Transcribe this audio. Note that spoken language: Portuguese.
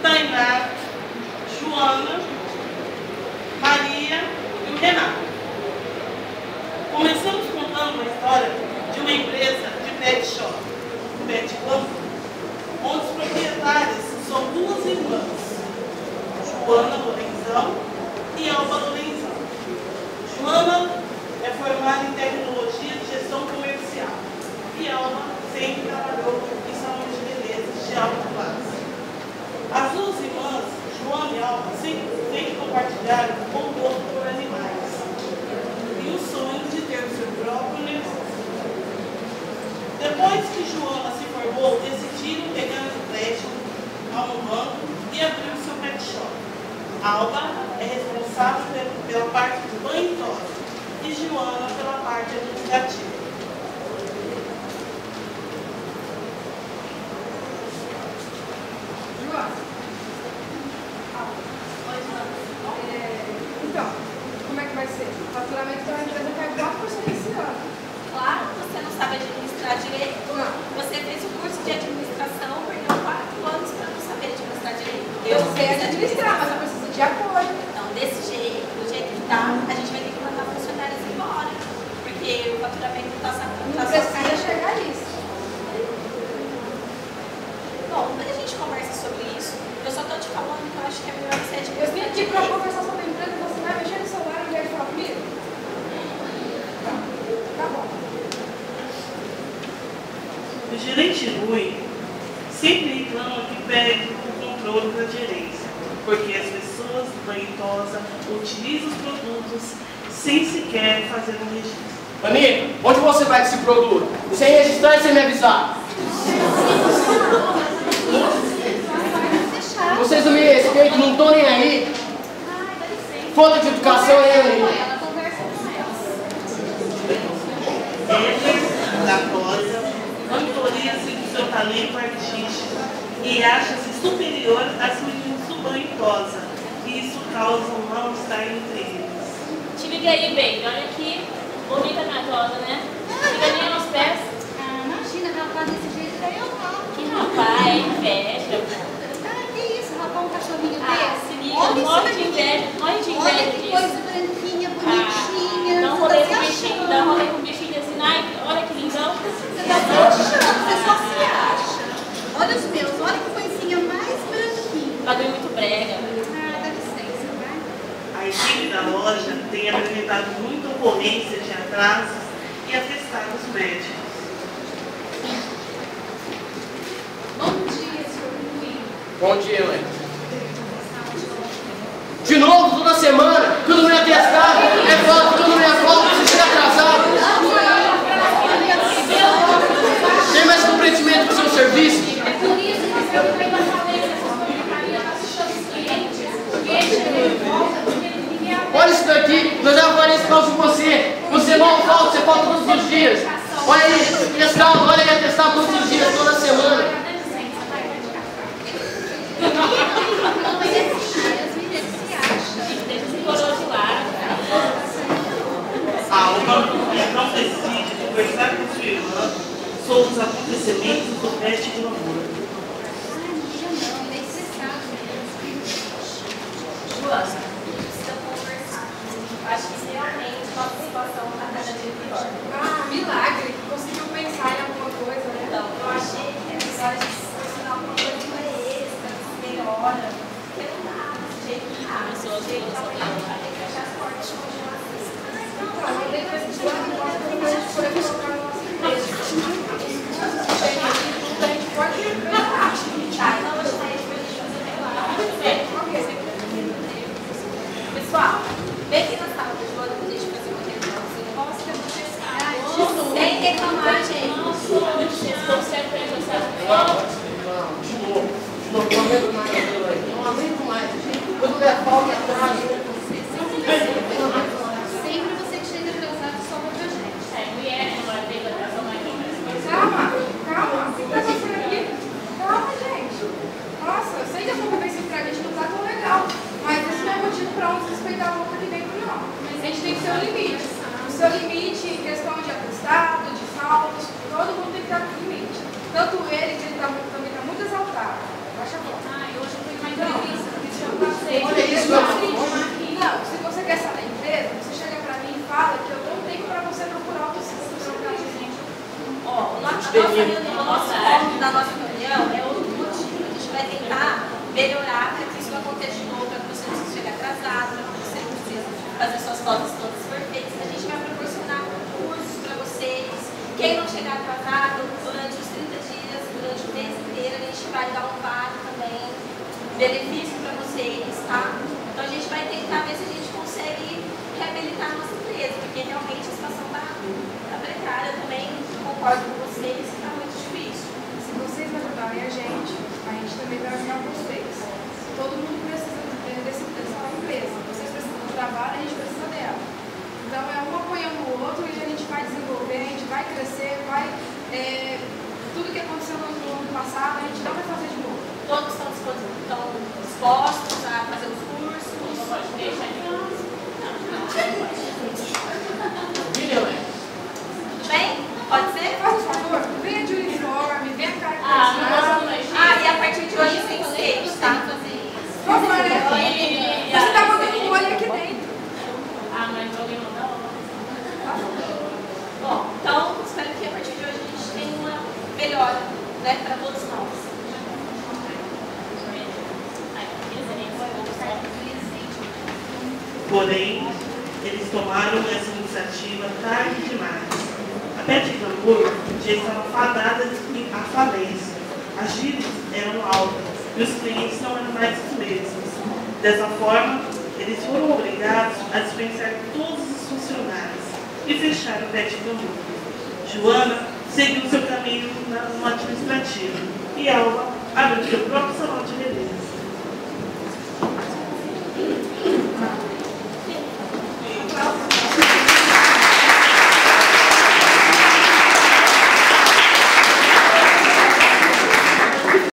Tainá, Joana, Maria e o Renato. Começamos contando a história de uma empresa de pet shop, Pet Bambu, onde os proprietários são duas irmãs, Joana Lorenzão e Alba Lorenzão. Joana é formada em tecnologia de gestão comercial e Alba sempre trabalhou em salão de beleza de alta classe. As duas irmãs, Joana e Alba, sempre compartilharam o gosto por animais e o sonho de ter o seu próprio negócio. Depois que Joana se formou, decidiram pegar um empréstimo a um banco e abrir o seu pet shop. Alba é responsável pela parte do banho e tosa e Joana pela parte administrativa. Então, como é que vai ser? O faturamento da empresa caiu 4% esse ano. Claro, você não sabe administrar direito. Não. Você fez o curso de administração, perdeu 4 anos para não saber administrar direito. Eu sei administrar, mas eu preciso de apoio. Então, desse jeito, do jeito que tá, a gente vai ter que mandar funcionários embora. Porque o faturamento não está Não precisa chegar nisso. Bom, quando a gente conversa sobre isso, eu só estou te falando que eu acho que é melhor você Eu vim administrar aqui para direito. conversar sobre a empresa, você vai mexer no celular em vez de falar comigo? Tá bom. O gerente Rui sempre reclama que perde o controle da gerência, porque as pessoas banhitosas utilizam os produtos sem sequer fazer um registro. Anitta, onde você vai com esse produto? Sem registrar e sem me avisar. Vocês não me respeitam, não estão nem aí. Falta de educação é Anitta. Da Rosa vangloria-se do seu talento artístico e acha-se superior às meninas do banho tosa, e isso causa um mal-estar entre eles. Te liga aí, baby. Olha aqui. Bonita minha tosa, né? Fica nem aos pés. Ah, imagina, rapaz desse jeito daí eu não. Que rapaz, é inveja, pô. Ah, que isso, rapaz, um cachorrinho Ah, desse. se liga, Olha isso morre de daqui. inveja, morre de Olha inveja que disso. coisa branquinha, bonitinha. Dá um Você rolê tá com o se bichinho, achando. dá um rolê com o bichinho desse naipe. Olha que lindão. Você tá se achando, você só se acha. Olha os meus, olha que coisinha mais branquinha. Bagulho muito brega. Ah, dá licença, vai. A equipe da loja tem apresentado muita ocorrência de atrasos e atestados médicos. Bom dia, senhor Rui. Bom dia, mãe. De novo, toda semana, tudo me atestado, é falta, tudo minha falta, você chega atrasado. Tem mais comprometimento com o seu serviço? É por isso que você ainda falei que essas porcarias tá assustando os clientes. O cliente ele volta porque ninguém aguenta. Olha isso daqui, eu já falei isso por causa de você. Você não falta, você falta todos os dias. Olha aí, testado, olha aí, atestado todos os dias, toda semana. Deixa esse coroa de lado. A Alba não decide conversar com sua irmã sobre os acontecimentos do Pet Glamour. Joana, precisa conversar. Acho que realmente nossa situação está cada dia pior. Ah, milagre. Conseguiu pensar em alguma coisa, né? Então, eu achei que era hora de ensinar alguma coisa para eles, para que melhora. Porque não dá desse jeito que dá. Desse jeito que amanhã vai ter que fechar as portas de congelação. Então, eu dei pra esse plano, eu acho que a gente foi colocar no nosso empresa. A gente pode melhorar. Tá, então eu vou chamar eles para a gente fazer melhor. Pessoal, vem aqui na sala da Joana para a gente fazer uma reuniãozinha. Posso que eu vou testar? Sem reclamar, gente. Esse povo serve pra ele, sabe? Não, de novo, não aguento mais aquilo aí. Não aguento mais. Quando der falta, atrás. Sempre você que chega atrasado sobra pra gente. É, mulher, agora tem que atrasar mais ou menos. Calma, calma. O que tá acontecendo aqui? Calma, gente. Nossa, eu sei que a convivência entre a gente não tá tão legal. Mas esse não é motivo pra um desrespeitar a outra que vem pro não. A gente tem que ter um limite. O seu limite em questão de atestado, de faltas, todo mundo tem que ter um limite. Tanto ele, que ele também tá muito exaltado. Baixa a bola. Ai, hoje eu fui mais Olha isso, não, se você quer sair da empresa, você chega pra mim e fala que eu não tenho pra você procurar outro lugar. Ó, a nossa reunião, o nosso foco da nossa reunião é outro motivo. A gente vai tentar melhorar para que isso não aconteça de novo, para que você não precise chegar atrasado, para que você não precise fazer suas fotos todas perfeitas. A gente vai proporcionar cursos para vocês. Quem não chegar atrasado, durante os 30 dias, durante o mês inteiro, a gente vai dar um vale também, benefício para vocês, tá? Então a gente vai tentar ver se a gente consegue reabilitar a nossa empresa, porque realmente a situação está precária. Eu também concordo com vocês que está muito difícil. Se vocês ajudarem a gente também vai ajudar vocês. Todo mundo precisa dessa empresa. Vocês precisam do trabalho, a gente precisa dela. Então é um apoiando o outro e a gente vai desenvolver, a gente vai crescer, tudo que aconteceu no ano passado, a gente não vai fazer de novo. Todos estão dispostos a fazer os cursos. Não pode deixar de nós. Tudo bem? Pode ser? Faz um favor, venha de uniforme, venha Não caracterizado. gosto E a partir de hoje sem skate, tá? Por favor, né? Você tá botando o olho aqui dentro. Mas alguém não dá. Bom, então espero que a partir de hoje a gente tenha uma melhora, né, para todos nós. Porém, eles tomaram essa iniciativa tarde demais. A Pet Glamour já estava fadada à falência. As dívidas eram altas e os clientes não eram mais os mesmos. Dessa forma, eles foram obrigados a dispensar todos os funcionários e fechar a Pet Glamour. Joana seguiu seu caminho no administrativo e Alba abriu seu próprio salão